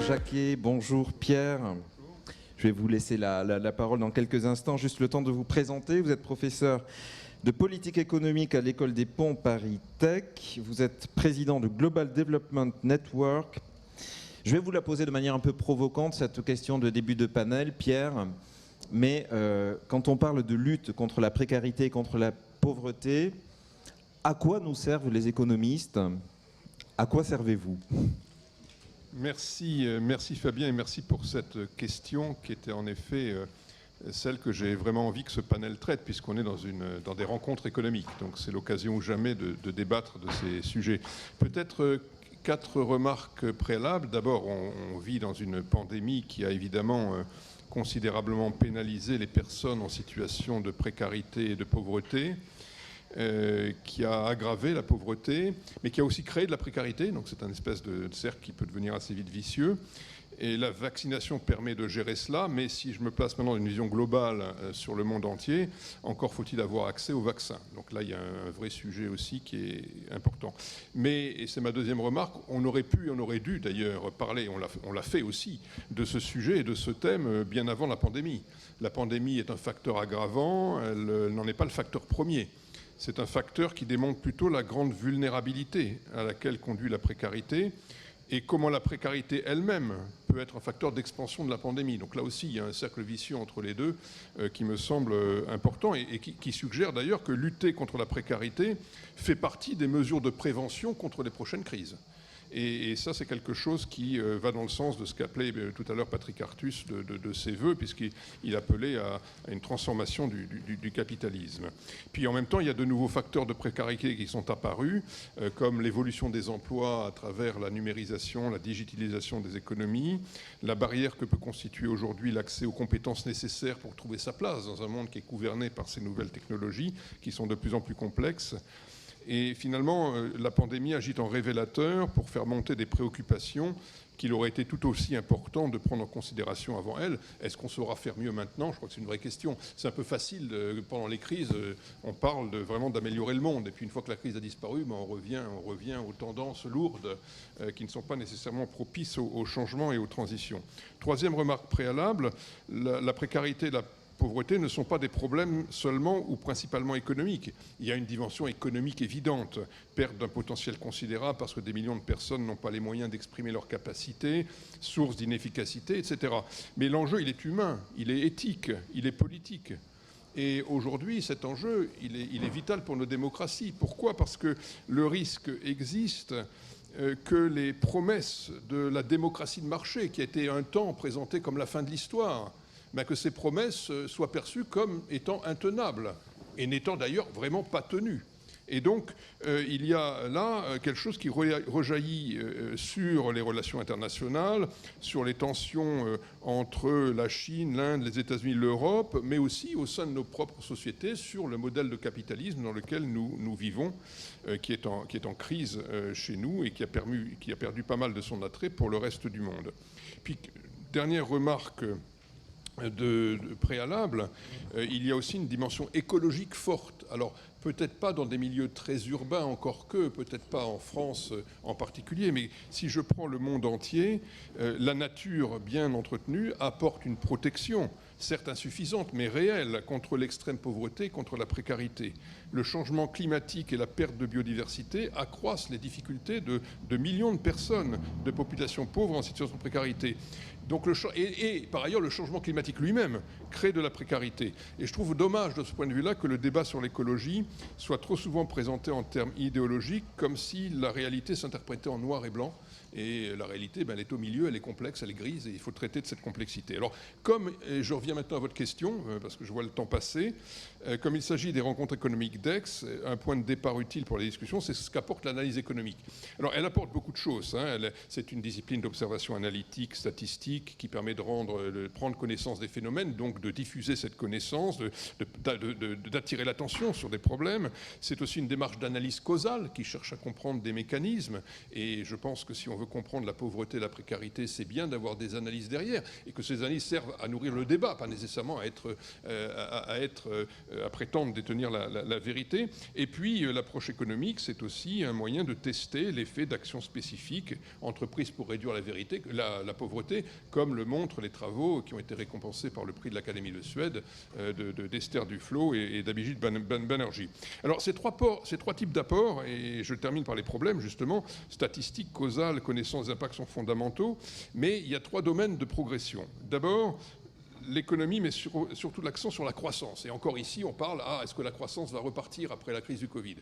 Jacquet, bonjour Pierre. Je vais vous laisser la parole dans quelques instants, juste le temps de vous présenter. Vous êtes professeur de politique économique à l'École des Ponts Paris Tech. Vous êtes président du Global Development Network. Je vais vous la poser de manière un peu provocante, cette question de début de panel, Pierre. Mais quand on parle de lutte contre la précarité et contre la pauvreté, à quoi nous servent les économistes? À quoi servez-vous? Merci Fabien et merci pour cette question qui était en effet celle que j'ai vraiment envie que ce panel traite, puisqu'on est dans des rencontres économiques. Donc c'est l'occasion ou jamais de débattre de ces sujets. Peut-être 4 remarques préalables. D'abord, on vit dans une pandémie qui a évidemment considérablement pénalisé les personnes en situation de précarité et de pauvreté, qui a aggravé la pauvreté, mais qui a aussi créé de la précarité. Donc c'est un espèce de cercle qui peut devenir assez vite vicieux. Et la vaccination permet de gérer cela, mais si je me place maintenant dans une vision globale sur le monde entier, encore faut-il avoir accès au vaccin. Donc là, il y a un vrai sujet aussi qui est important. Mais, et c'est ma deuxième remarque, on aurait pu et on aurait dû d'ailleurs parler, on l'a fait aussi, de ce sujet et de ce thème bien avant la pandémie. La pandémie est un facteur aggravant, elle n'en est pas le facteur premier. C'est un facteur qui démontre plutôt la grande vulnérabilité à laquelle conduit la précarité et comment la précarité elle-même peut être un facteur d'expansion de la pandémie. Donc là aussi, il y a un cercle vicieux entre les deux qui me semble important et qui suggère d'ailleurs que lutter contre la précarité fait partie des mesures de prévention contre les prochaines crises. Et ça, c'est quelque chose qui va dans le sens de ce qu'appelait tout à l'heure Patrick Artus de ses voeux, puisqu'il appelait à une transformation du capitalisme. Puis en même temps, il y a de nouveaux facteurs de précarité qui sont apparus, comme l'évolution des emplois à travers la numérisation, la digitalisation des économies, la barrière que peut constituer aujourd'hui l'accès aux compétences nécessaires pour trouver sa place dans un monde qui est gouverné par ces nouvelles technologies, qui sont de plus en plus complexes. Et finalement, la pandémie agit en révélateur pour faire monter des préoccupations qu'il aurait été tout aussi important de prendre en considération avant elle. Est-ce qu'on saura faire mieux maintenant? Je crois que c'est une vraie question. C'est un peu facile, pendant les crises, on parle vraiment d'améliorer le monde. Et puis une fois que la crise a disparu, on revient aux tendances lourdes qui ne sont pas nécessairement propices au changement et aux transitions. Troisième remarque préalable, la précarité, la pauvreté ne sont pas des problèmes seulement ou principalement économiques. Il y a une dimension économique évidente, perte d'un potentiel considérable parce que des millions de personnes n'ont pas les moyens d'exprimer leurs capacités, source d'inefficacité, etc. Mais l'enjeu, il est humain, il est éthique, il est politique. Et aujourd'hui, cet enjeu, il est vital pour nos démocraties. Pourquoi? Parce que le risque existe que les promesses de la démocratie de marché, qui a été un temps présentée comme la fin de l'histoire, que ces promesses soient perçues comme étant intenables et n'étant d'ailleurs vraiment pas tenues. Et donc, il y a là quelque chose qui rejaillit sur les relations internationales, sur les tensions entre la Chine, l'Inde, les États-Unis, l'Europe, mais aussi au sein de nos propres sociétés sur le modèle de capitalisme dans lequel nous vivons, qui est en crise chez nous et qui a perdu pas mal de son attrait pour le reste du monde. Puis, dernière remarque de préalable, il y a aussi une dimension écologique forte. Alors, peut-être pas dans des milieux très urbains, encore que, peut-être pas en France en particulier, mais si je prends le monde entier, la nature bien entretenue apporte une protection, certes insuffisante, mais réelle, contre l'extrême pauvreté, contre la précarité. Le changement climatique et la perte de biodiversité accroissent les difficultés de millions de personnes, de populations pauvres en situation de précarité. Donc et par ailleurs, le changement climatique lui-même crée de la précarité. Et je trouve dommage de ce point de vue-là que le débat sur l'écologie soit trop souvent présenté en termes idéologiques, comme si la réalité s'interprétait en noir et blanc. Et la réalité, elle est au milieu, elle est complexe, elle est grise, et il faut traiter de cette complexité. Alors, et je reviens maintenant à votre question, parce que je vois le temps passer, comme il s'agit des rencontres économiques d'Aix, un point de départ utile pour les discussions, c'est ce qu'apporte l'analyse économique. Alors, elle apporte beaucoup de choses. C'est une discipline d'observation analytique, statistique, qui permet de prendre connaissance des phénomènes, donc de diffuser cette connaissance, d'attirer l'attention sur des problèmes. C'est aussi une démarche d'analyse causale qui cherche à comprendre des mécanismes. Et je pense que si on veut veut comprendre la pauvreté, la précarité, c'est bien d'avoir des analyses derrière, et que ces analyses servent à nourrir le débat, pas nécessairement à prétendre détenir la vérité. Et puis l'approche économique, c'est aussi un moyen de tester l'effet d'actions spécifiques entreprises pour réduire la pauvreté, comme le montrent les travaux qui ont été récompensés par le prix de l'Académie de Suède d'Esther Duflo et d'Abhijit Banerjee. Alors ces trois types d'apports, et je termine par les problèmes justement, statistiques, causales, connaissances des impacts sont fondamentaux, mais il y a 3 domaines de progression. D'abord, l'économie met surtout l'accent sur la croissance. Et encore ici, on parle, est-ce que la croissance va repartir après la crise du Covid,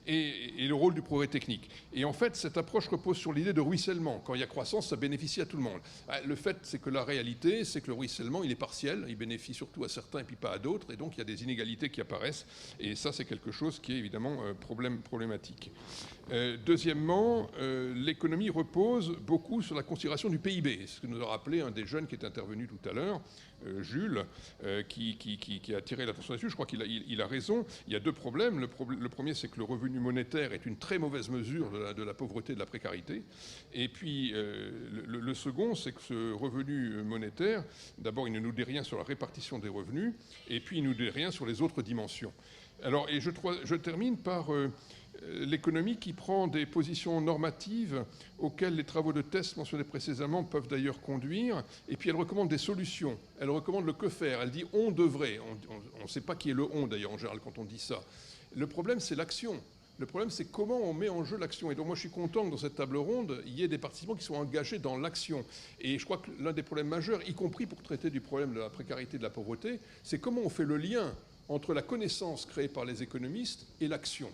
et le rôle du progrès technique. Et en fait, cette approche repose sur l'idée de ruissellement. Quand il y a croissance, ça bénéficie à tout le monde. Le fait, c'est que la réalité, c'est que le ruissellement, il est partiel. Il bénéficie surtout à certains et puis pas à d'autres. Et donc, il y a des inégalités qui apparaissent. Et ça, c'est quelque chose qui est évidemment problématique. Deuxièmement, l'économie repose beaucoup sur la considération du PIB. C'est ce que nous a rappelé un des jeunes qui est intervenu tout à l'heure, Jules, qui a attiré l'attention là-dessus. Je crois qu'il a raison. Il y a 2 problèmes. Le premier, c'est que le revenu monétaire est une très mauvaise mesure de la pauvreté et de la précarité. Et puis, le second, c'est que ce revenu monétaire, d'abord, il ne nous dit rien sur la répartition des revenus, et puis il ne nous dit rien sur les autres dimensions. Alors, et je termine par l'économie qui prend des positions normatives auxquelles les travaux de test mentionnés précédemment peuvent d'ailleurs conduire, et puis elle recommande des solutions, elle recommande le que faire, elle dit on devrait, on ne sait pas qui est le on d'ailleurs en général quand on dit ça. Le problème c'est l'action, le problème c'est comment on met en jeu l'action, et donc moi je suis content que dans cette table ronde il y ait des participants qui soient engagés dans l'action, et je crois que l'un des problèmes majeurs, y compris pour traiter du problème de la précarité et de la pauvreté, c'est comment on fait le lien entre la connaissance créée par les économistes et l'action.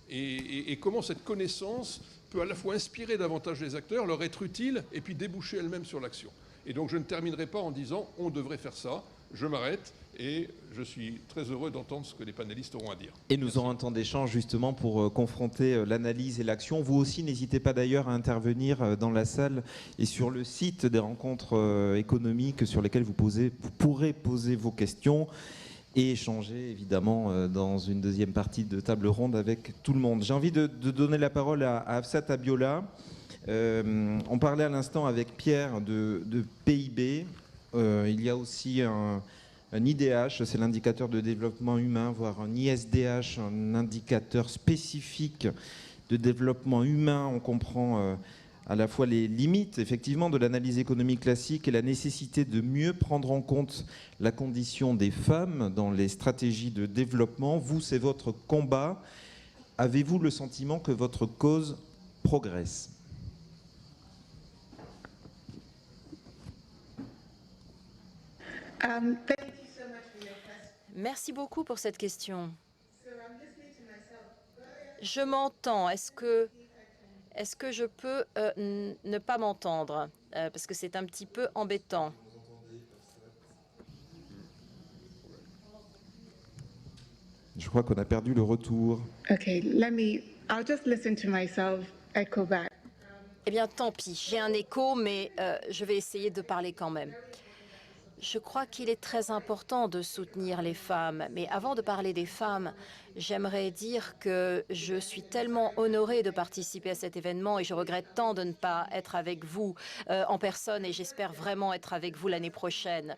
Et comment cette connaissance peut à la fois inspirer davantage les acteurs, leur être utile, et puis déboucher elle-même sur l'action. Et donc je ne terminerai pas en disant on devrait faire ça, je m'arrête, et je suis très heureux d'entendre ce que les panélistes auront à dire. Et nous aurons un temps d'échange justement pour confronter l'analyse et l'action. Vous aussi, n'hésitez pas d'ailleurs à intervenir dans la salle et sur le site des rencontres économiques sur lesquelles vous pourrez poser vos questions et échanger évidemment dans une deuxième partie de table ronde avec tout le monde. J'ai envie de donner la parole à Afsat Abiola. On parlait à l'instant avec Pierre de PIB. Il y a aussi un IDH, c'est l'indicateur de développement humain, voire un ISDH, un indicateur spécifique de développement humain. On comprend à la fois les limites effectivement de l'analyse économique classique et la nécessité de mieux prendre en compte la condition des femmes dans les stratégies de développement. Vous, c'est votre combat. Avez-vous le sentiment que votre cause progresse ? Merci beaucoup pour cette question. Je m'entends. Est-ce que je peux ne pas m'entendre parce que c'est un petit peu embêtant. Je crois qu'on a perdu le retour. Okay, I'll just listen to myself echo back. Eh bien, tant pis, j'ai un écho, mais je vais essayer de parler quand même. Je crois qu'il est très important de soutenir les femmes. Mais avant de parler des femmes, j'aimerais dire que je suis tellement honorée de participer à cet événement et je regrette tant de ne pas être avec vous en personne et j'espère vraiment être avec vous l'année prochaine.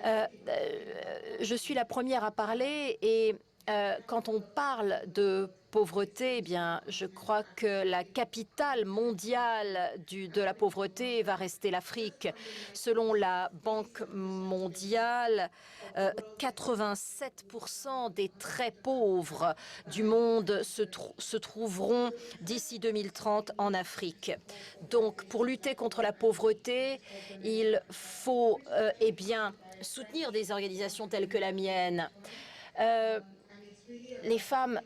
Je suis la première à parler et quand on parle de pauvreté, eh bien, je crois que la capitale mondiale de la pauvreté va rester l'Afrique. Selon la Banque mondiale, 87% des très pauvres du monde se trouveront d'ici 2030 en Afrique. Donc, pour lutter contre la pauvreté, il faut eh bien, soutenir des organisations telles que la mienne. Les femmes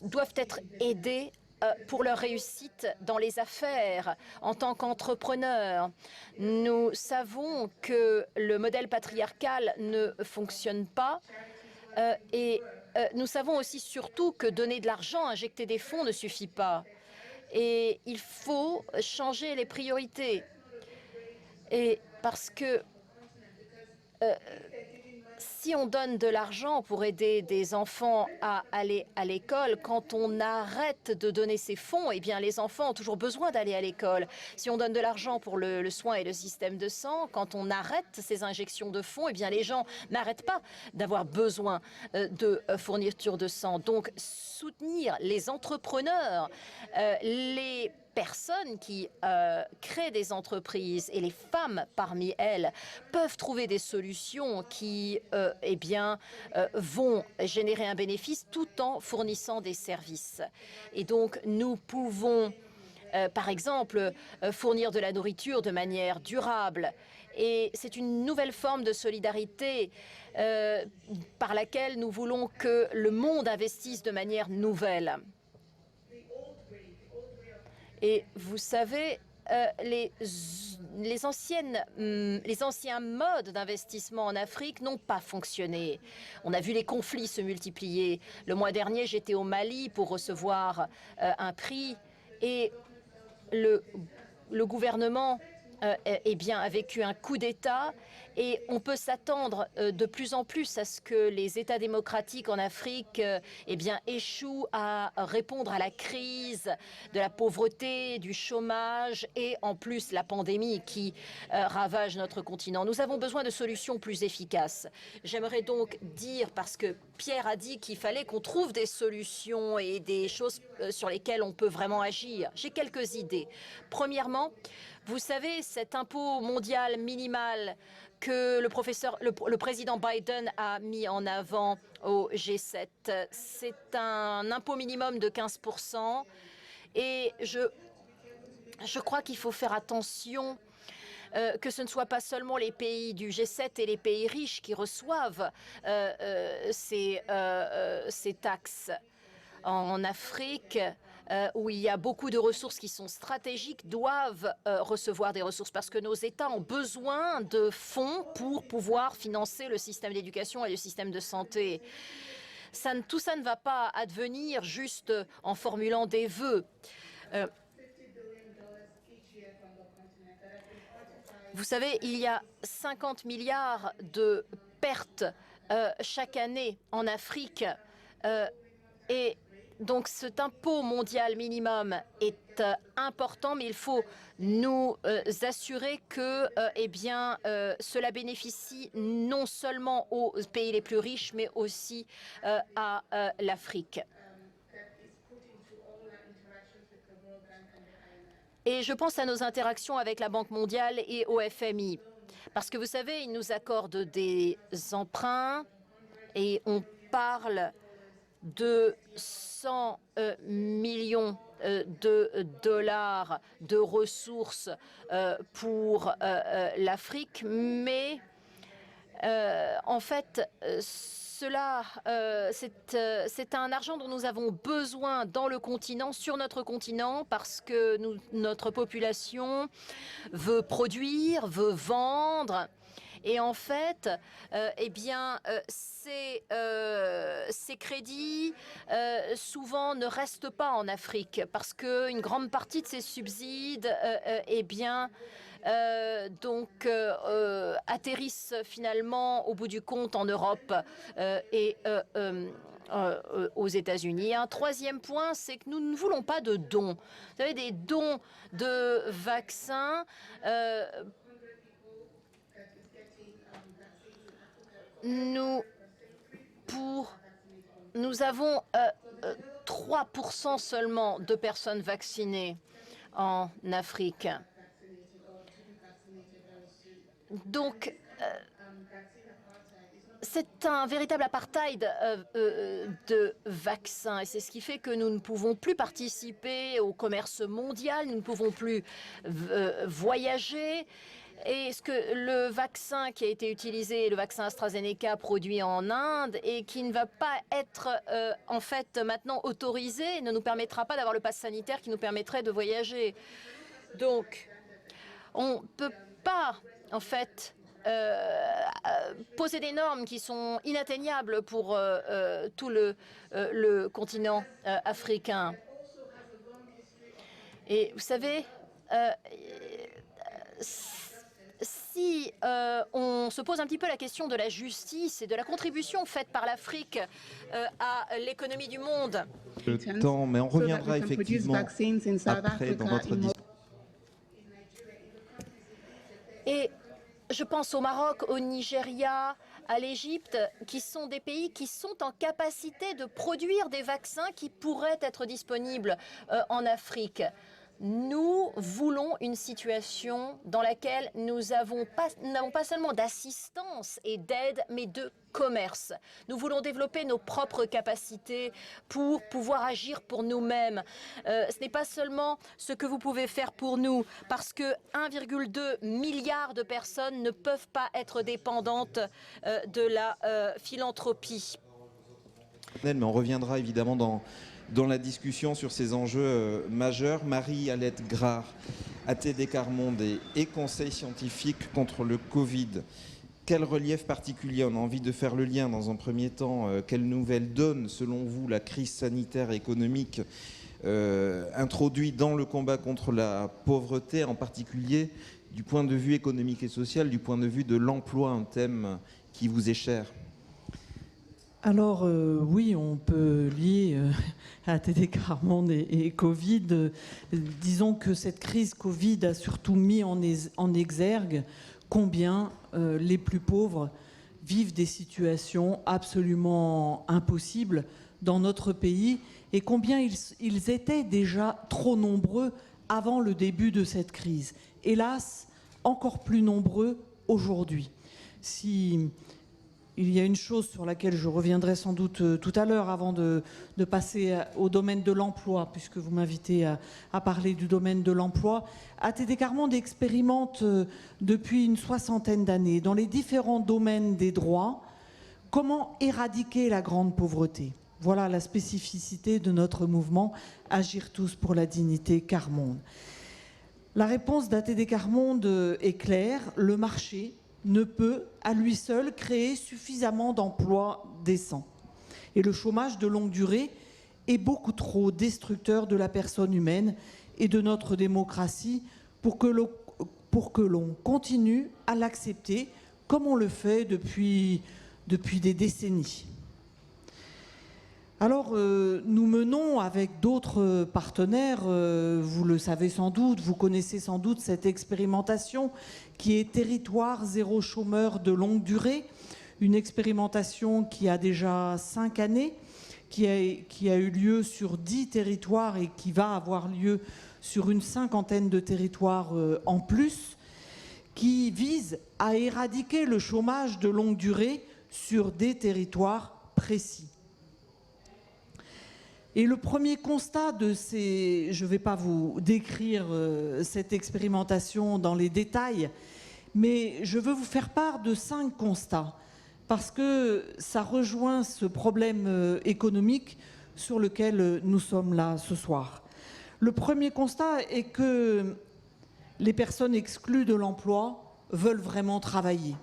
doivent être aidées pour leur réussite dans les affaires, en tant qu'entrepreneurs. Nous savons que le modèle patriarcal ne fonctionne pas et nous savons aussi surtout que donner de l'argent, injecter des fonds ne suffit pas. Et il faut changer les priorités. Et parce que Si on donne de l'argent pour aider des enfants à aller à l'école, quand on arrête de donner ces fonds, eh bien les enfants ont toujours besoin d'aller à l'école. Si on donne de l'argent pour le soin et le système de sang, quand on arrête ces injections de fonds, eh bien les gens n'arrêtent pas d'avoir besoin de fourniture de sang. Donc soutenir les entrepreneurs, les personnes qui créent des entreprises et les femmes parmi elles peuvent trouver des solutions qui vont générer un bénéfice tout en fournissant des services. Et donc nous pouvons par exemple fournir de la nourriture de manière durable. Et c'est une nouvelle forme de solidarité par laquelle nous voulons que le monde investisse de manière nouvelle. Et vous savez, les anciens modes d'investissement en Afrique n'ont pas fonctionné. On a vu les conflits se multiplier. Le mois dernier, j'étais au Mali pour recevoir un prix et le gouvernement a vécu un coup d'État et on peut s'attendre de plus en plus à ce que les États démocratiques en Afrique échouent à répondre à la crise de la pauvreté, du chômage et en plus la pandémie qui ravage notre continent. Nous avons besoin de solutions plus efficaces. J'aimerais donc dire, parce que Pierre a dit qu'il fallait qu'on trouve des solutions et des choses sur lesquelles on peut vraiment agir. J'ai quelques idées. Premièrement, vous savez, cet impôt mondial minimal que le président Biden a mis en avant au G7, c'est un impôt minimum de 15%. Et je crois qu'il faut faire attention que ce ne soit pas seulement les pays du G7 et les pays riches qui reçoivent ces taxes. En Afrique, où il y a beaucoup de ressources qui sont stratégiques, doivent recevoir des ressources parce que nos États ont besoin de fonds pour pouvoir financer le système d'éducation et le système de santé. Tout ça ne va pas advenir juste en formulant des vœux. Vous savez, il y a 50 milliards de pertes chaque année en Afrique et donc cet impôt mondial minimum est important, mais il faut nous assurer que cela bénéficie non seulement aux pays les plus riches, mais aussi à l'Afrique. Et je pense à nos interactions avec la Banque mondiale et au FMI. Parce que vous savez, ils nous accordent des emprunts et on parle de 100 millions de dollars de ressources pour l'Afrique, mais en fait, c'est un argent dont nous avons besoin dans le continent, sur notre continent, parce que notre population veut produire, veut vendre. Et en fait, ces crédits souvent ne restent pas en Afrique parce qu'une grande partie de ces subsides atterrissent finalement au bout du compte en Europe et aux États-Unis. Un troisième point, c'est que nous ne voulons pas de dons. Vous savez, des dons de vaccins. Nous avons 3% seulement de personnes vaccinées en Afrique. Donc, c'est un véritable apartheid de vaccins et c'est ce qui fait que nous ne pouvons plus participer au commerce mondial, nous ne pouvons plus voyager. Et ce que le vaccin qui a été utilisé, le vaccin AstraZeneca produit en Inde et qui ne va pas être en fait maintenant autorisé, ne nous permettra pas d'avoir le pass sanitaire qui nous permettrait de voyager. Donc, on ne peut pas en fait poser des normes qui sont inatteignables pour tout le continent africain. Et vous savez, si ici, on se pose un petit peu la question de la justice et de la contribution faite par l'Afrique à l'économie du monde. Le temps, mais on reviendra effectivement après dans votre discussion. Et je pense au Maroc, au Nigeria, à l'Égypte, qui sont des pays qui sont en capacité de produire des vaccins qui pourraient être disponibles en Afrique. Nous voulons une situation dans laquelle nous n'avons pas seulement d'assistance et d'aide, mais de commerce. Nous voulons développer nos propres capacités pour pouvoir agir pour nous-mêmes. Ce n'est pas seulement ce que vous pouvez faire pour nous, parce que 1,2 milliard de personnes ne peuvent pas être dépendantes de la philanthropie. Mais on reviendra évidemment dans la discussion sur ces enjeux majeurs. Marie-Alette Grard, ATD Quart Monde et Conseil scientifique contre le Covid. Quel relief particulier? On a envie de faire le lien dans un premier temps. Quelle nouvelle donne, selon vous, la crise sanitaire et économique introduite dans le combat contre la pauvreté, en particulier du point de vue économique et social, du point de vue de l'emploi, un thème qui vous est cher? Alors oui, on peut lier ATD Quart Monde et Covid. Disons que cette crise Covid a surtout mis en exergue combien les plus pauvres vivent des situations absolument impossibles dans notre pays et combien ils étaient déjà trop nombreux avant le début de cette crise. Hélas, encore plus nombreux aujourd'hui. Il y a une chose sur laquelle je reviendrai sans doute tout à l'heure avant de passer au domaine de l'emploi, puisque vous m'invitez à parler du domaine de l'emploi. ATD Quart Monde expérimente depuis une 60aine d'années dans les différents domaines des droits comment éradiquer la grande pauvreté. Voilà la spécificité de notre mouvement Agir tous pour la dignité Quart Monde. La réponse d'ATD Quart Monde est claire, le marché ne peut à lui seul créer suffisamment d'emplois décents. Et le chômage de longue durée est beaucoup trop destructeur de la personne humaine et de notre démocratie pour que l'on continue à l'accepter comme on le fait depuis des décennies. Alors, nous menons avec d'autres partenaires, vous le savez sans doute, vous connaissez sans doute cette expérimentation qui est Territoire zéro chômeur de longue durée, une expérimentation qui a déjà 5 années, qui a eu lieu sur 10 territoires et qui va avoir lieu sur une 50aine de territoires en plus, qui vise à éradiquer le chômage de longue durée sur des territoires précis. Et le premier constat de ces... Je ne vais pas vous décrire cette expérimentation dans les détails, mais je veux vous faire part de 5 constats, parce que ça rejoint ce problème économique sur lequel nous sommes là ce soir. Le premier constat est que les personnes exclues de l'emploi veulent vraiment travailler.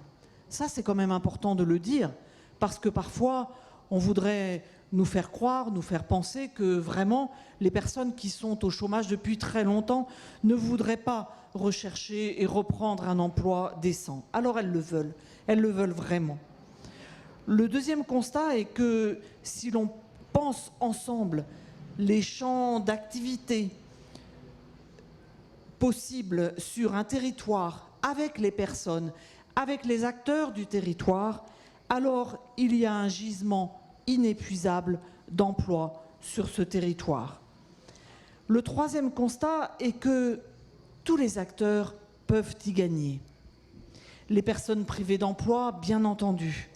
Ça, c'est quand même important de le dire, parce que parfois, on voudrait nous faire croire, nous faire penser que vraiment les personnes qui sont au chômage depuis très longtemps ne voudraient pas rechercher et reprendre un emploi décent. Alors elles le veulent vraiment. Le deuxième constat est que si l'on pense ensemble les champs d'activité possibles sur un territoire avec les personnes, avec les acteurs du territoire, alors il y a un gisement inépuisable d'emplois sur ce territoire. Le troisième constat est que tous les acteurs peuvent y gagner. Les personnes privées d'emploi, bien entendu,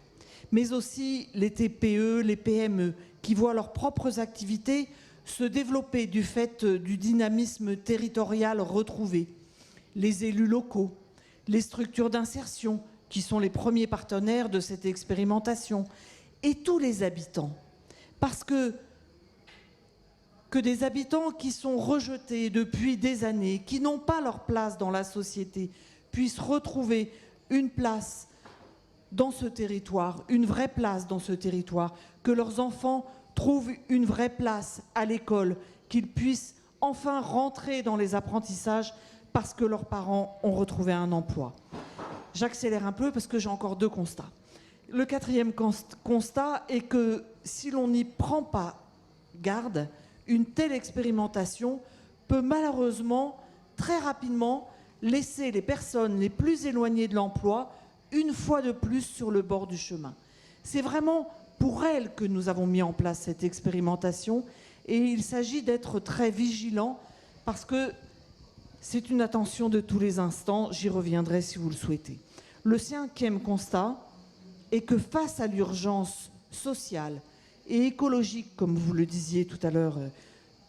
mais aussi les TPE, les PME, qui voient leurs propres activités se développer du fait du dynamisme territorial retrouvé. Les élus locaux, les structures d'insertion, qui sont les premiers partenaires de cette expérimentation, et tous les habitants. Parce que des habitants qui sont rejetés depuis des années, qui n'ont pas leur place dans la société, puissent retrouver une place dans ce territoire, une vraie place dans ce territoire, que leurs enfants trouvent une vraie place à l'école, qu'ils puissent enfin rentrer dans les apprentissages parce que leurs parents ont retrouvé un emploi. J'accélère un peu parce que j'ai encore 2 constats. Le 4e constat est que si l'on n'y prend pas garde, une telle expérimentation peut malheureusement très rapidement laisser les personnes les plus éloignées de l'emploi une fois de plus sur le bord du chemin. C'est vraiment pour elles que nous avons mis en place cette expérimentation et il s'agit d'être très vigilant parce que c'est une attention de tous les instants, j'y reviendrai si vous le souhaitez. Le 5e constat est que face à l'urgence sociale et écologique, comme vous le disiez tout à l'heure,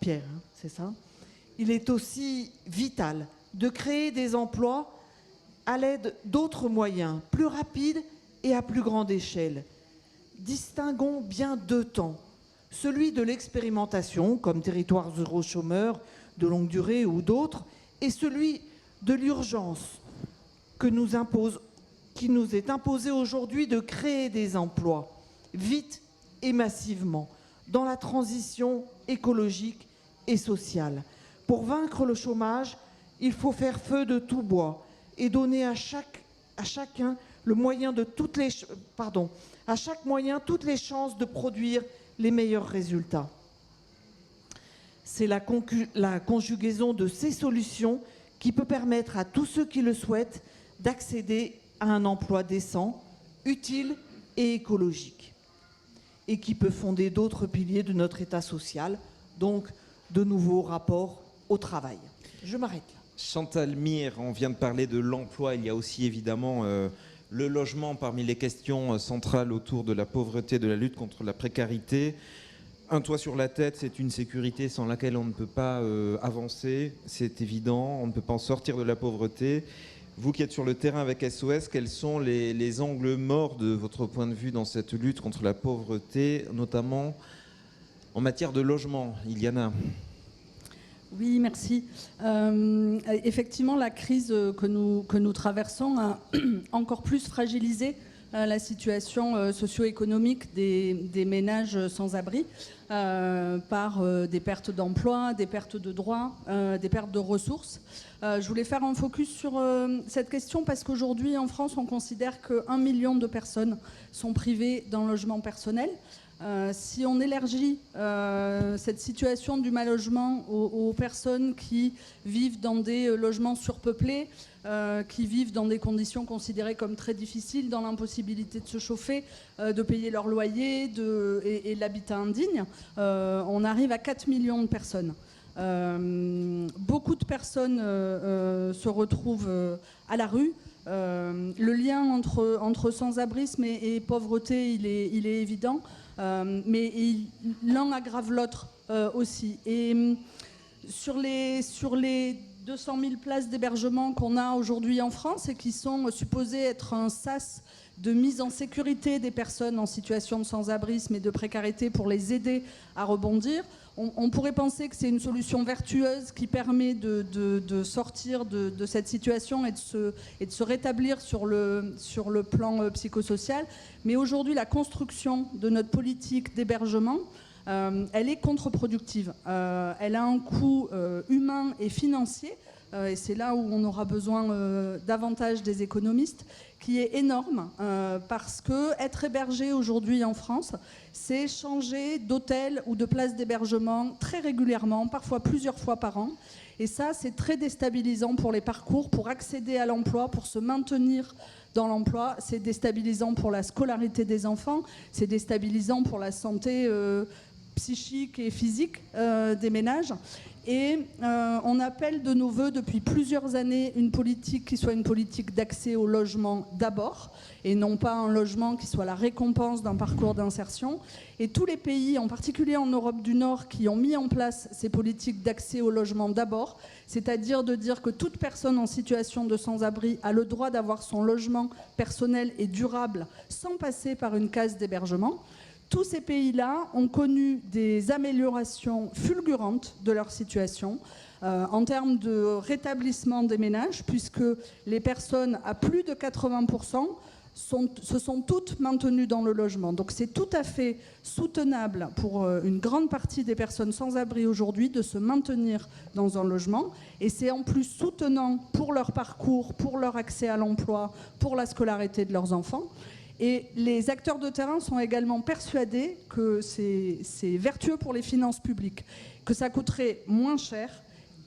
Pierre, hein, c'est ça ? Il est aussi vital de créer des emplois à l'aide d'autres moyens, plus rapides et à plus grande échelle. Distinguons bien 2 temps. Celui de l'expérimentation, comme territoire zéro chômeur, de longue durée ou d'autres, et celui de l'urgence qui nous est imposé aujourd'hui de créer des emplois, vite et massivement, dans la transition écologique et sociale. Pour vaincre le chômage, il faut faire feu de tout bois et donner à chacun le moyen de à chaque moyen toutes les chances de produire les meilleurs résultats. C'est la conjugaison de ces solutions qui peut permettre à tous ceux qui le souhaitent d'accéder à un emploi décent, utile et écologique, et qui peut fonder d'autres piliers de notre État social, donc de nouveaux rapports au travail. Je m'arrête là. Chantal Mir, on vient de parler de l'emploi, il y a aussi évidemment le logement parmi les questions centrales autour de la pauvreté, de la lutte contre la précarité. Un toit sur la tête, c'est une sécurité sans laquelle on ne peut pas avancer, c'est évident, on ne peut pas en sortir de la pauvreté. Vous qui êtes sur le terrain avec SOS, quels sont les angles morts de votre point de vue dans cette lutte contre la pauvreté, notamment en matière de logement? Iliana. Oui, merci. Effectivement, la crise que nous traversons a encore plus fragilisé la situation socio-économique des ménages sans abri par des pertes d'emploi, des pertes de droits, des pertes de ressources. Je voulais faire un focus sur cette question parce qu'aujourd'hui, en France, on considère qu'1 million de personnes sont privées d'un logement personnel. Si on élargit cette situation du mal-logement aux personnes qui vivent dans des logements surpeuplés, qui vivent dans des conditions considérées comme très difficiles, dans l'impossibilité de se chauffer, de payer leur loyer et l'habitat indigne, on arrive à 4 millions de personnes. Beaucoup de personnes se retrouvent à la rue. Le lien entre sans-abrisme et pauvreté, il est évident. Mais l'un aggrave l'autre aussi. Et sur les 200 000 places d'hébergement qu'on a aujourd'hui en France et qui sont supposées être un sas de mise en sécurité des personnes en situation de sans-abrisme et de précarité pour les aider à rebondir, on pourrait penser que c'est une solution vertueuse qui permet de sortir de cette situation et de se rétablir sur le plan psychosocial. Mais aujourd'hui, la construction de notre politique d'hébergement, elle est contre-productive. Elle a un coût humain et financier, et c'est là où on aura besoin davantage des économistes, qui est énorme, parce que être hébergé aujourd'hui en France, c'est changer d'hôtel ou de place d'hébergement très régulièrement, parfois plusieurs fois par an. Et ça, c'est très déstabilisant pour les parcours, pour accéder à l'emploi, pour se maintenir dans l'emploi. C'est déstabilisant pour la scolarité des enfants, c'est déstabilisant pour la santé psychique et physique des ménages. Et on appelle de nos voeux depuis plusieurs années une politique qui soit une politique d'accès au logement d'abord, et non pas un logement qui soit la récompense d'un parcours d'insertion. Et tous les pays, en particulier en Europe du Nord, qui ont mis en place ces politiques d'accès au logement d'abord, c'est-à-dire de dire que toute personne en situation de sans-abri a le droit d'avoir son logement personnel et durable sans passer par une case d'hébergement. Tous ces pays-là ont connu des améliorations fulgurantes de leur situation en termes de rétablissement des ménages, puisque les personnes à plus de 80% se sont toutes maintenues dans le logement. Donc c'est tout à fait soutenable pour une grande partie des personnes sans abri aujourd'hui de se maintenir dans un logement. Et c'est en plus soutenant pour leur parcours, pour leur accès à l'emploi, pour la scolarité de leurs enfants. Et les acteurs de terrain sont également persuadés que c'est vertueux pour les finances publiques, que ça coûterait moins cher,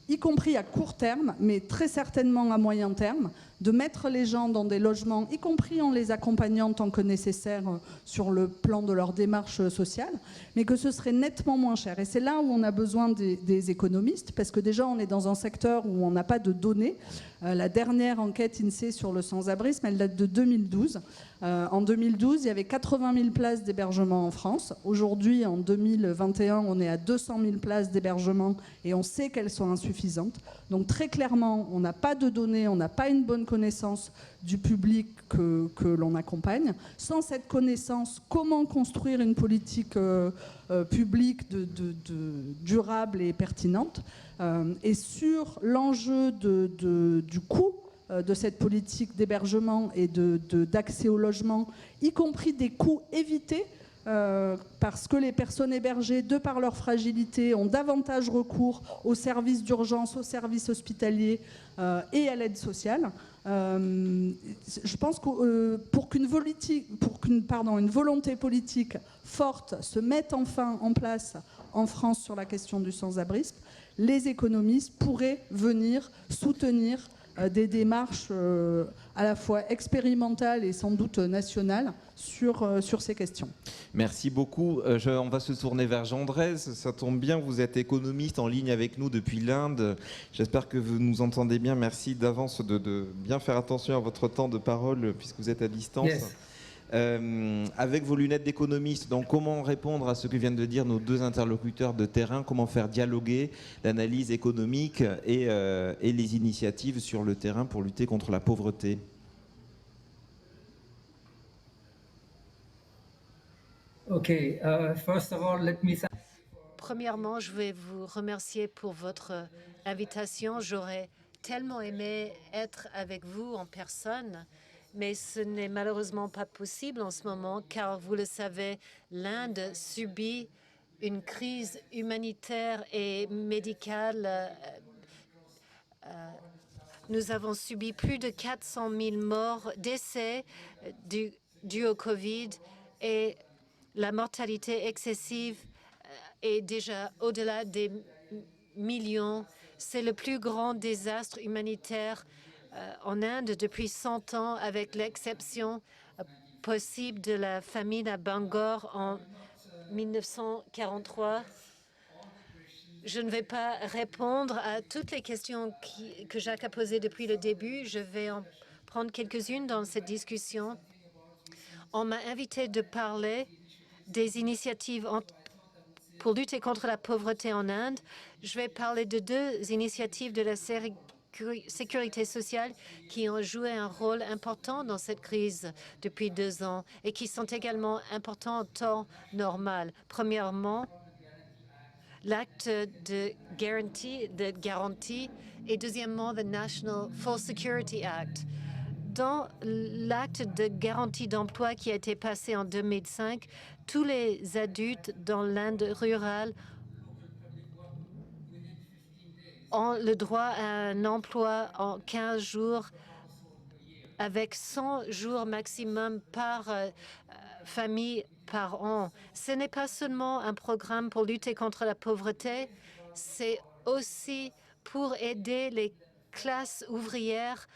y compris à court terme, mais très certainement à moyen terme, de mettre les gens dans des logements, y compris en les accompagnant tant que nécessaire sur le plan de leur démarche sociale, mais que ce serait nettement moins cher. Et c'est là où on a besoin des économistes, parce que déjà on est dans un secteur où on n'a pas de données. La dernière enquête INSEE sur le sans-abrisme, elle date de 2012. En 2012, il y avait 80 000 places d'hébergement en France. Aujourd'hui, en 2021, on est à 200 000 places d'hébergement et on sait qu'elles sont insuffisantes. Donc très clairement, on n'a pas de données, on n'a pas une bonne connaissance du public que l'on accompagne. Sans cette connaissance, comment construire une politique publique durable et pertinente? Et sur l'enjeu du coût de cette politique d'hébergement et d'accès au logement, y compris des coûts évités, parce que les personnes hébergées, de par leur fragilité, ont davantage recours aux services d'urgence, aux services hospitaliers et à l'aide sociale. Je pense que pour qu'une volonté politique forte se mette enfin en place en France sur la question du sans-abrisme, les économistes pourraient venir soutenir des démarches à la fois expérimentales et sans doute nationales sur ces questions. Merci beaucoup. On va se tourner vers Jean Drèze. Ça tombe bien, vous êtes économiste en ligne avec nous depuis l'Inde. J'espère que vous nous entendez bien. Merci d'avance de bien faire attention à votre temps de parole puisque vous êtes à distance. Yes. Avec vos lunettes d'économiste, donc comment répondre à ce que viennent de dire nos deux interlocuteurs de terrain, comment faire dialoguer l'analyse économique et les initiatives sur le terrain pour lutter contre la pauvreté? First of all, let me thank. Premièrement, je vais vous remercier pour votre invitation. J'aurais tellement aimé être avec vous en personne, mais ce n'est malheureusement pas possible en ce moment, car vous le savez, l'Inde subit une crise humanitaire et médicale. Nous avons subi plus de 400 000 morts, décès dus au Covid, et la mortalité excessive est déjà au-delà des millions. C'est le plus grand désastre humanitaire en Inde depuis 100 ans, avec l'exception possible de la famine à Bangor en 1943. Je ne vais pas répondre à toutes les questions que Jacques a posées depuis le début. Je vais en prendre quelques-unes dans cette discussion. On m'a invité de parler des initiatives pour lutter contre la pauvreté en Inde. Je vais parler de deux initiatives de la sécurité sociale qui ont joué un rôle important dans cette crise depuis 2 ans et qui sont également importants en temps normal. Premièrement, l'acte de garantie et deuxièmement, the National Full Security Act. Dans l'acte de garantie d'emploi qui a été passé en 2005, tous les adultes dans l'Inde rurale ont le droit à un emploi en 15 jours avec 100 jours maximum par famille par an. Ce n'est pas seulement un programme pour lutter contre la pauvreté, c'est aussi pour aider les classes ouvrières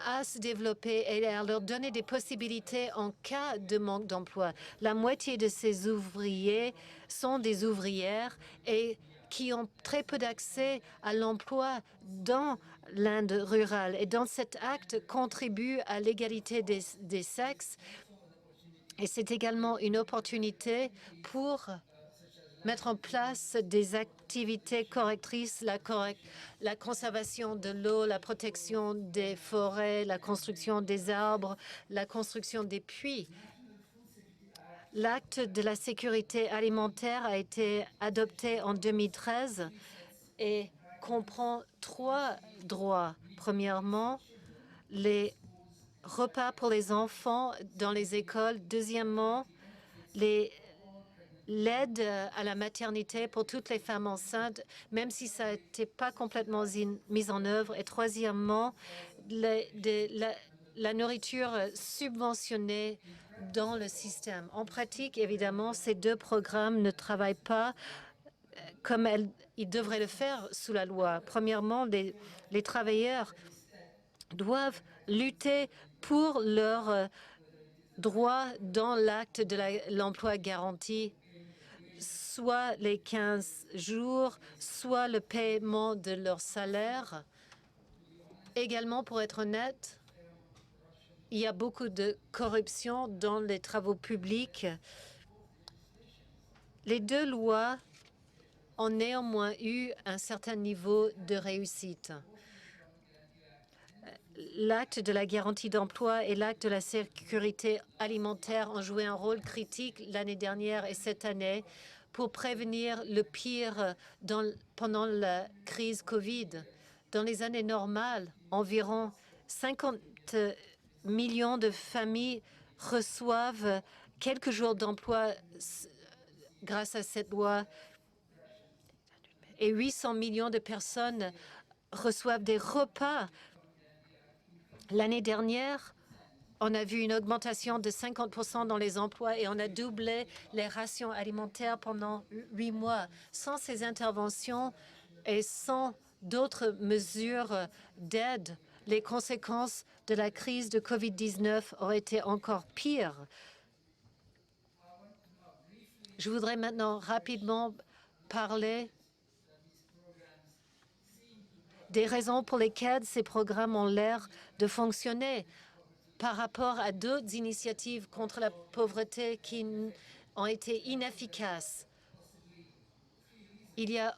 à se développer et à leur donner des possibilités en cas de manque d'emploi. La moitié de ces ouvriers sont des ouvrières et qui ont très peu d'accès à l'emploi dans l'Inde rurale. Et dans cet acte contribue à l'égalité des sexes. Et c'est également une opportunité pour mettre en place des activités correctrices, la conservation de l'eau, la protection des forêts, la construction des arbres, la construction des puits. L'acte de la sécurité alimentaire a été adopté en 2013 et comprend 3 droits. Premièrement, les repas pour les enfants dans les écoles. Deuxièmement, l'aide à la maternité pour toutes les femmes enceintes, même si ça n'était pas complètement mis en œuvre. Et troisièmement, la nourriture subventionnée dans le système. En pratique, évidemment, ces deux programmes ne travaillent pas comme ils devraient le faire sous la loi. Premièrement, les travailleurs doivent lutter pour leurs droits dans l'acte de l'emploi garanti, soit les 15 jours, soit le paiement de leur salaire. Également, pour être honnête, il y a beaucoup de corruption dans les travaux publics. Les deux lois ont néanmoins eu un certain niveau de réussite. L'acte de la garantie d'emploi et l'acte de la sécurité alimentaire ont joué un rôle critique l'année dernière et cette année pour prévenir le pire pendant la crise Covid. Dans les années normales, environ 50 millions de familles reçoivent quelques jours d'emploi grâce à cette loi et 800 millions de personnes reçoivent des repas. L'année dernière, on a vu une augmentation de 50% dans les emplois et on a doublé les rations alimentaires pendant 8 mois. Sans ces interventions et sans d'autres mesures d'aide, les conséquences de la crise de Covid-19 auraient été encore pires. Je voudrais maintenant rapidement parler des raisons pour lesquelles ces programmes ont l'air de fonctionner par rapport à d'autres initiatives contre la pauvreté qui ont été inefficaces. Il y a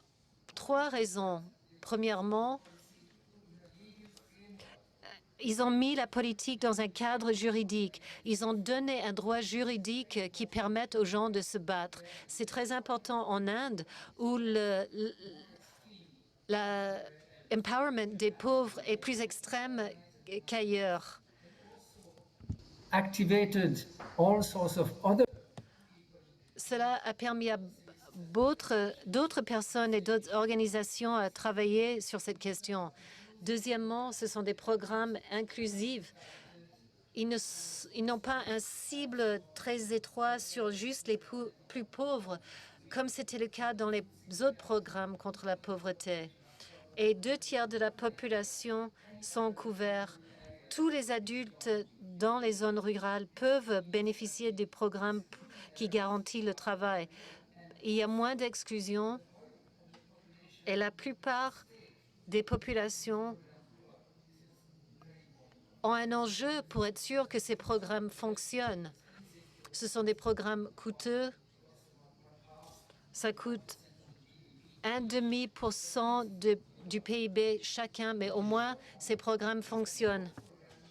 3 raisons. Premièrement, ils ont mis la politique dans un cadre juridique. Ils ont donné un droit juridique qui permette aux gens de se battre. C'est très important en Inde où l'empowerment des pauvres est plus extrême qu'ailleurs. Cela a permis à d'autres personnes et d'autres organisations à travailler sur cette question. Deuxièmement, ce sont des programmes inclusifs. Ils n'ont pas un cible très étroit sur juste les plus pauvres, comme c'était le cas dans les autres programmes contre la pauvreté. Et 2/3 de la population sont couverts. Tous les adultes dans les zones rurales peuvent bénéficier des programmes qui garantissent le travail. Il y a moins d'exclusion et la plupart des populations ont un enjeu pour être sûr que ces programmes fonctionnent. Ce sont des programmes coûteux. Ça coûte 0,5% du PIB chacun, mais au moins ces programmes fonctionnent.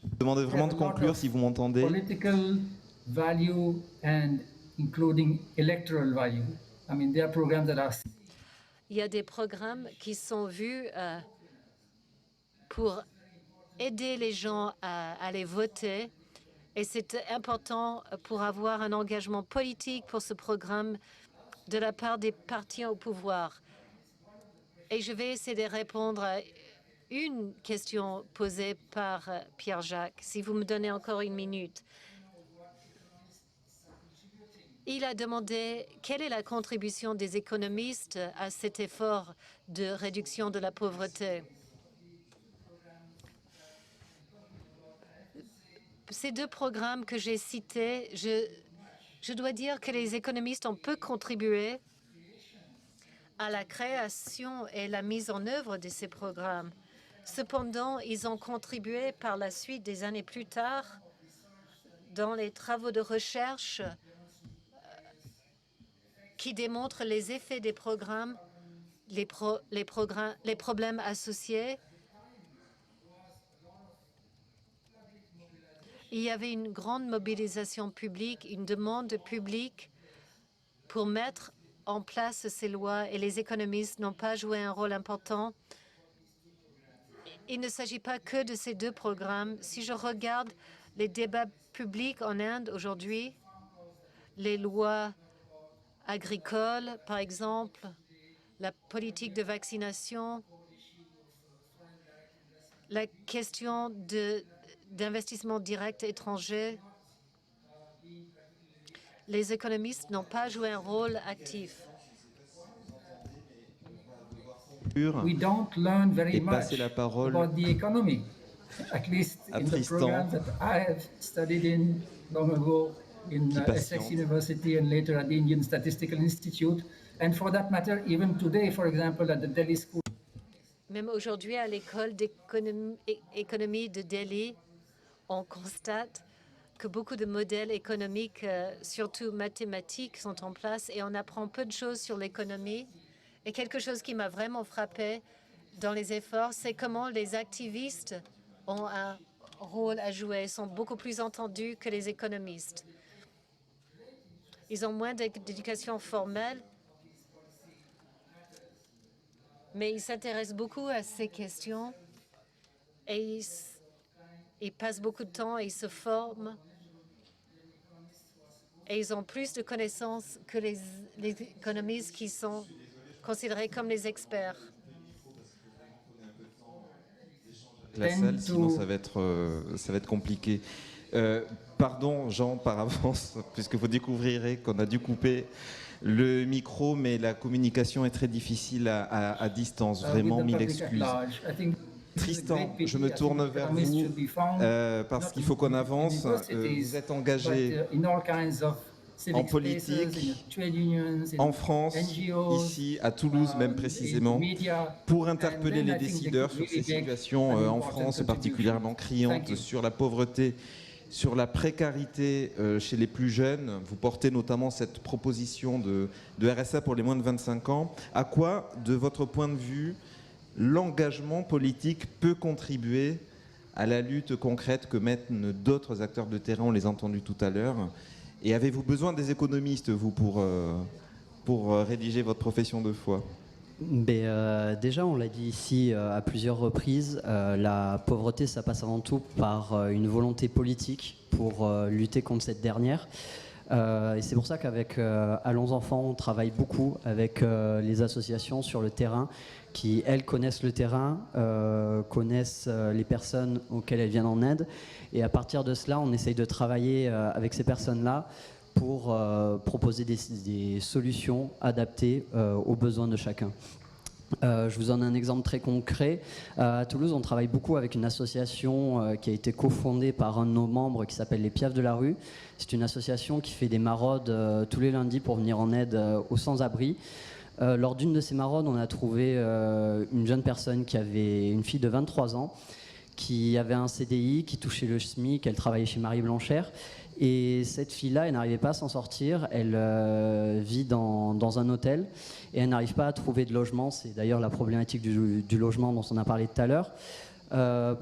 Je demandais vraiment de conclure si vous m'entendez. Political value and including electoral value. I mean, there are programs that are. Il y a des programmes qui sont vus pour aider les gens à aller voter. Et c'est important pour avoir un engagement politique pour ce programme de la part des partis au pouvoir. Et je vais essayer de répondre à une question posée par Pierre-Jacques, si vous me donnez encore une minute. Il a demandé quelle est la contribution des économistes à cet effort de réduction de la pauvreté. Ces 2 programmes que j'ai cités, je dois dire que les économistes ont peu contribué à la création et la mise en œuvre de ces programmes. Cependant, ils ont contribué par la suite, des années plus tard, dans les travaux de recherche qui démontrent les effets des programmes, les problèmes associés. Il y avait une grande mobilisation publique, une demande publique pour mettre en place ces lois et les économistes n'ont pas joué un rôle important. Il ne s'agit pas que de ces 2 programmes. Si je regarde Les débats publics en Inde aujourd'hui, les lois agricoles, par exemple, la politique de vaccination, la question d'investissement direct étranger, les économistes n'ont pas joué un rôle actif. We don't learn very Et much passer la parole about the economy, at least à in the Tristan. programs that I have studied in long ago in Essex patiente. University and later at the Indian Statistical Institute. And for that matter, even today, for example, at the Delhi School. Même aujourd'hui, à l'école d'économie de Delhi, on constate que beaucoup de modèles économiques, surtout mathématiques, sont en place et on apprend peu de choses sur l'économie. Et quelque chose qui m'a vraiment frappé dans les efforts, c'est comment les activistes ont un rôle à jouer, sont beaucoup plus entendus que les économistes. Ils ont moins d'éducation formelle, mais ils s'intéressent beaucoup à ces questions et ils passent beaucoup de temps et ils se forment. Et ils ont plus de connaissances que les économistes qui sont considérés comme les experts. La salle, sinon ça va être compliqué. Pardon, Jean, par avance, puisque vous découvrirez qu'on a dû couper le micro, mais la communication est très difficile à distance. Vraiment, mille excuses. Tristan, je me tourne vers vous parce qu'il faut qu'on avance. Vous êtes engagé en politique, en France, ici à Toulouse même précisément, pour interpeller les décideurs sur ces situations en France particulièrement criantes, sur la pauvreté, sur la précarité chez les plus jeunes. Vous portez notamment cette proposition de RSA pour les moins de 25 ans. À quoi, de votre point de vue, l'engagement politique peut contribuer à la lutte concrète que mènent d'autres acteurs de terrain, on les a entendus tout à l'heure. Et avez-vous besoin des économistes, vous, pour rédiger votre profession de foi ? Déjà, on l'a dit ici à plusieurs reprises, la pauvreté, ça passe avant tout par une volonté politique pour lutter contre cette dernière. Et c'est pour ça qu'avec Allons Enfants, on travaille beaucoup avec les associations sur le terrain qui, elles, connaissent le terrain, connaissent les personnes auxquelles elles viennent en aide. Et à partir de cela, on essaye de travailler avec ces personnes-là pour proposer des solutions adaptées aux besoins de chacun. Je vous donne un exemple très concret. À Toulouse, on travaille beaucoup avec une association qui a été cofondée par un de nos membres qui s'appelle les Piaves de la rue. C'est une association qui fait des maraudes tous les lundis pour venir en aide aux sans-abri. Lors d'une de ces maraudes, on a trouvé une jeune personne qui avait une fille de 23 ans, qui avait un CDI, qui touchait le SMIC, elle travaillait chez Marie Blanchère. Et cette fille-là, elle n'arrivait pas à s'en sortir. Elle vit dans un hôtel et elle n'arrive pas à trouver de logement. C'est d'ailleurs la problématique du logement dont on a parlé tout à l'heure.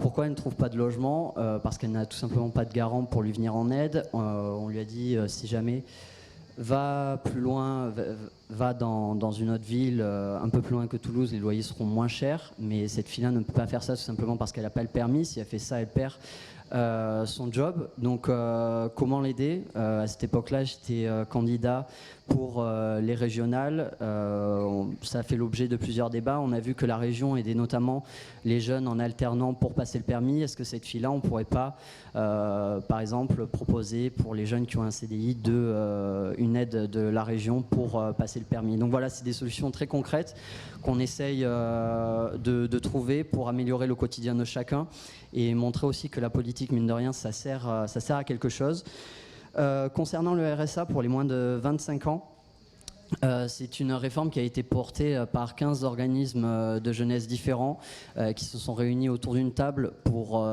Pourquoi elle ne trouve pas de logement ? Parce qu'elle n'a tout simplement pas de garant pour lui venir en aide. On lui a dit, si jamais, va plus loin, va dans une autre ville, un peu plus loin que Toulouse, les loyers seront moins chers. Mais cette fille-là ne peut pas faire ça tout simplement parce qu'elle n'a pas le permis. Si elle fait ça, elle perd son job. Donc comment l'aider ? À cette époque-là, j'étais candidat pour les régionales. Ça a fait l'objet de plusieurs débats. On a vu que la région aidait notamment les jeunes en alternant pour passer le permis. Est-ce que cette fille-là, on ne pourrait pas, par exemple, proposer pour les jeunes qui ont un CDI une aide de la région pour passer le permis ? Donc voilà, c'est des solutions très concrètes qu'on essaye de trouver pour améliorer le quotidien de chacun et montrer aussi que la politique, mine de rien, ça sert à quelque chose. Concernant le RSA pour les moins de 25 ans, c'est une réforme qui a été portée par 15 organismes de jeunesse différents qui se sont réunis autour d'une table pour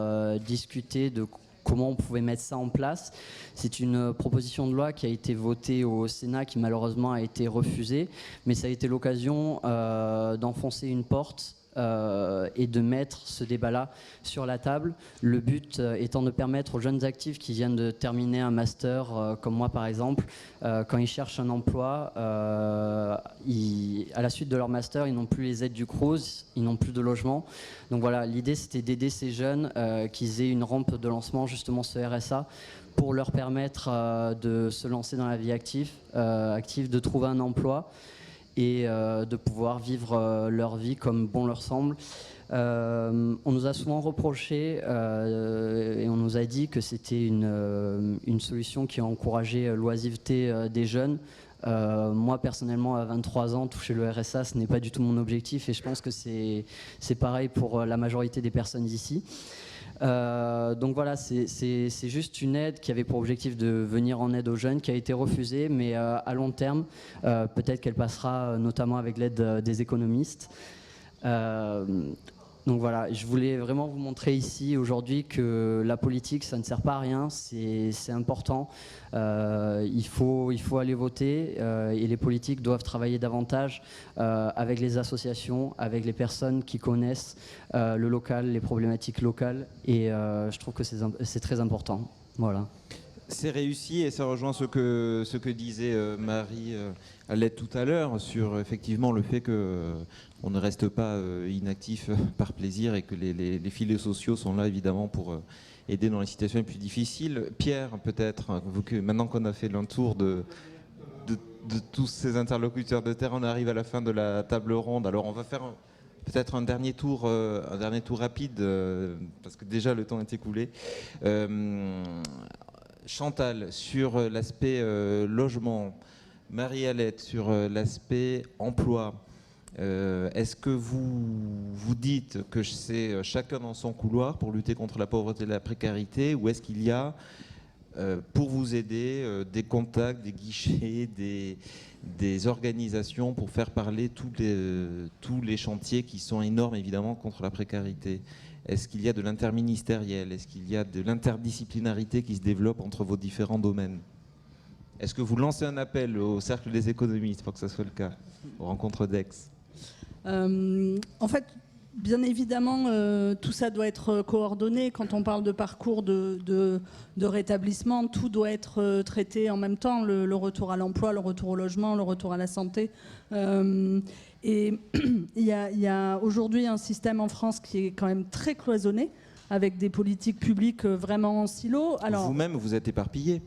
discuter de comment on pouvait mettre ça en place. C'est une proposition de loi qui a été votée au Sénat qui malheureusement a été refusée, mais ça a été l'occasion d'enfoncer une porte et de mettre ce débat-là sur la table. Le but étant de permettre aux jeunes actifs qui viennent de terminer un master, comme moi par exemple, quand ils cherchent un emploi, à la suite de leur master, ils n'ont plus les aides du Crous, ils n'ont plus de logement. Donc voilà, l'idée c'était d'aider ces jeunes qu'ils aient une rampe de lancement, justement ce RSA, pour leur permettre de se lancer dans la vie active, de trouver un emploi et de pouvoir vivre leur vie comme bon leur semble. On nous a souvent reproché et on nous a dit que c'était une solution qui encourageait l'oisiveté des jeunes. Moi personnellement à 23 ans, toucher le RSA, ce n'est pas du tout mon objectif et je pense que c'est pareil pour la majorité des personnes ici. Donc voilà, c'est juste une aide qui avait pour objectif de venir en aide aux jeunes, qui a été refusée, mais à long terme, peut-être qu'elle passera notamment avec l'aide des économistes. Donc voilà, je voulais vraiment vous montrer ici aujourd'hui que la politique, ça ne sert pas à rien, c'est important. Il faut aller voter et les politiques doivent travailler davantage avec les associations, avec les personnes qui connaissent le local, les problématiques locales et je trouve que c'est très important. Voilà. C'est réussi et ça rejoint ce que disait Marie-Alette tout à l'heure sur effectivement le fait qu'on ne reste pas inactif par plaisir et que les filets sociaux sont là évidemment pour aider dans les situations les plus difficiles. Pierre, peut-être, maintenant qu'on a fait un tour de tous ces interlocuteurs de terre, on arrive à la fin de la table ronde. Alors on va faire peut-être un dernier tour rapide parce que déjà le temps est écoulé. Chantal, sur l'aspect logement, Marie-Alette, sur l'aspect emploi, est-ce que vous dites que c'est chacun dans son couloir pour lutter contre la pauvreté et la précarité, ou est-ce qu'il y a, pour vous aider, des contacts, des guichets, des organisations pour faire parler tous les chantiers qui sont énormes évidemment contre la précarité ? Est-ce qu'il y a de l'interministériel? Est-ce qu'il y a de l'interdisciplinarité qui se développe entre vos différents domaines? Est-ce que vous lancez un appel au Cercle des économistes pour que ça soit le cas, aux rencontres d'Aix? En fait, bien évidemment, tout ça doit être coordonné. Quand on parle de parcours de rétablissement, tout doit être traité en même temps. Le retour à l'emploi, le retour au logement, le retour à la santé. Et il y a aujourd'hui un système en France qui est quand même très cloisonné, avec des politiques publiques vraiment en silo. Alors, vous-même, vous êtes éparpillé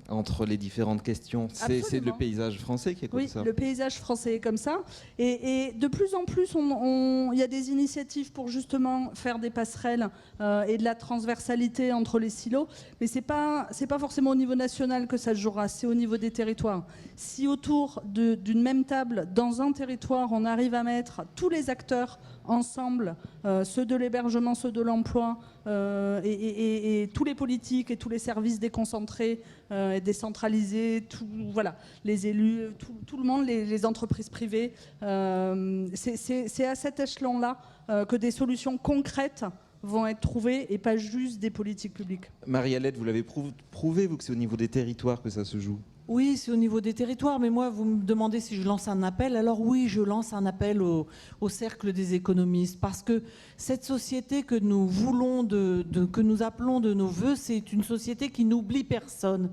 entre les différentes questions. C'est le paysage français qui est comme ça. Oui, le paysage français est comme ça. Et de plus en plus, il y a des initiatives pour justement faire des passerelles et de la transversalité entre les silos. Mais c'est pas forcément au niveau national que ça se jouera, c'est au niveau des territoires. Si autour d'une même table, dans un territoire, on arrive à mettre tous les acteurs ensemble, ceux de l'hébergement, ceux de l'emploi, et tous les politiques et tous les services déconcentrés et décentralisés, voilà, les élus, tout le monde, les entreprises privées. C'est à cet échelon-là que des solutions concrètes vont être trouvées et pas juste des politiques publiques. Marie-Alette, vous l'avez prouvé, vous, que c'est au niveau des territoires que ça se joue? Oui, c'est au niveau des territoires, mais moi, vous me demandez si je lance un appel. Alors oui, je lance un appel au Cercle des économistes, parce que cette société que nous voulons, que nous appelons de nos voeux, c'est une société qui n'oublie personne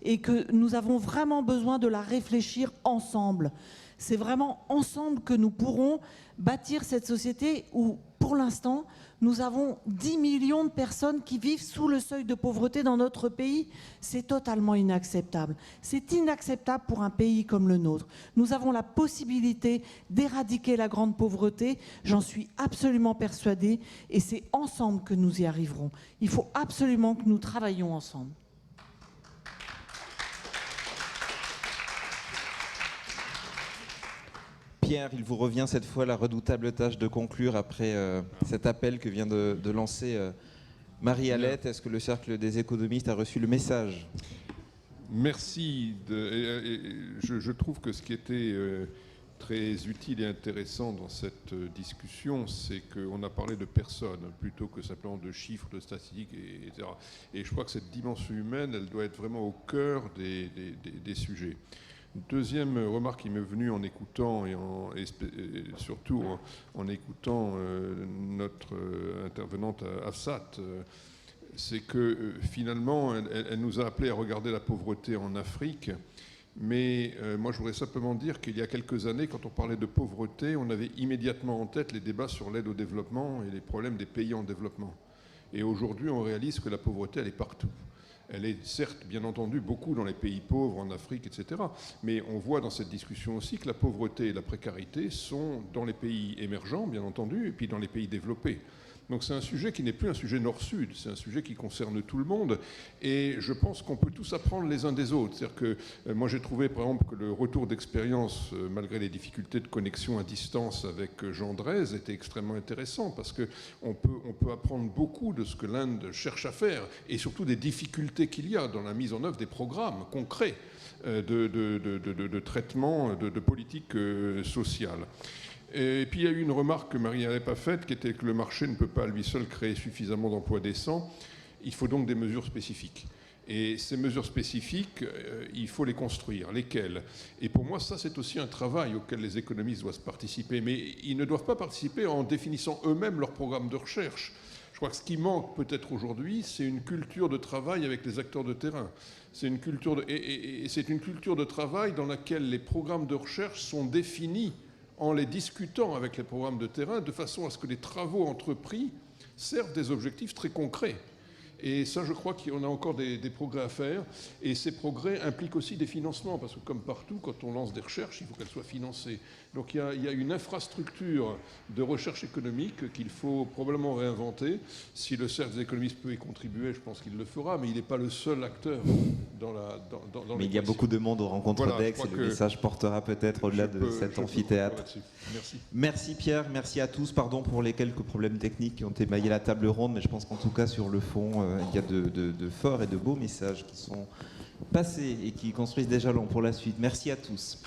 et que nous avons vraiment besoin de la réfléchir ensemble. C'est vraiment ensemble que nous pourrons bâtir cette société où, pour l'instant, nous avons 10 millions de personnes qui vivent sous le seuil de pauvreté dans notre pays. C'est totalement inacceptable. C'est inacceptable pour un pays comme le nôtre. Nous avons la possibilité d'éradiquer la grande pauvreté. J'en suis absolument persuadée. Et c'est ensemble que nous y arriverons. Il faut absolument que nous travaillions ensemble. Pierre, il vous revient cette fois la redoutable tâche de conclure après cet appel que vient de lancer Marie-Alette. Est-ce que le Cercle des économistes a reçu le message? Merci. Je trouve que ce qui était très utile et intéressant dans cette discussion, c'est qu'on a parlé de personnes plutôt que simplement de chiffres, de statistiques, etc. Et je crois que cette dimension humaine, elle doit être vraiment au cœur des sujets. Deuxième remarque qui m'est venue en écoutant et surtout en écoutant notre intervenante Afsat, c'est que finalement, elle nous a appelé à regarder la pauvreté en Afrique. Mais moi, je voudrais simplement dire qu'il y a quelques années, quand on parlait de pauvreté, on avait immédiatement en tête les débats sur l'aide au développement et les problèmes des pays en développement. Et aujourd'hui, on réalise que la pauvreté, elle est partout. Elle est certes, bien entendu, beaucoup dans les pays pauvres, en Afrique, etc. Mais on voit dans cette discussion aussi que la pauvreté et la précarité sont dans les pays émergents, bien entendu, et puis dans les pays développés. Donc c'est un sujet qui n'est plus un sujet nord-sud, c'est un sujet qui concerne tout le monde. Et je pense qu'on peut tous apprendre les uns des autres. C'est-à-dire que moi j'ai trouvé par exemple que le retour d'expérience, malgré les difficultés de connexion à distance avec Jean Drèze, était extrêmement intéressant parce qu'on peut apprendre beaucoup de ce que l'Inde cherche à faire et surtout des difficultés qu'il y a dans la mise en œuvre des programmes concrets de traitement, de politique sociale. Et puis il y a eu une remarque que Marie n'avait pas faite, qui était que le marché ne peut pas à lui seul créer suffisamment d'emplois décents. Il faut donc des mesures spécifiques. Et ces mesures spécifiques, il faut les construire. Lesquelles? Et pour moi, ça, c'est aussi un travail auquel les économistes doivent participer. Mais ils ne doivent pas participer en définissant eux-mêmes leur programme de recherche. Je crois que ce qui manque peut-être aujourd'hui, c'est une culture de travail avec les acteurs de terrain. C'est une culture c'est une culture de travail dans laquelle les programmes de recherche sont définis en les discutant avec les programmes de terrain, de façon à ce que les travaux entrepris servent des objectifs très concrets. Et ça, je crois qu'on a encore des progrès à faire. Et ces progrès impliquent aussi des financements, parce que comme partout, quand on lance des recherches, il faut qu'elles soient financées. Donc il y a une infrastructure de recherche économique qu'il faut probablement réinventer. Si le cercle des économistes peut y contribuer, je pense qu'il le fera, mais il n'est pas le seul acteur dans mais il y a beaucoup de monde aux rencontres d'Aix et le message portera peut-être au-delà de cet amphithéâtre. Merci. Merci Pierre, merci à tous. Pardon pour les quelques problèmes techniques qui ont émaillé la table ronde, mais je pense qu'en tout cas sur le fond, il y a de forts et de beaux messages qui sont passés et qui construisent des jalons pour la suite. Merci à tous.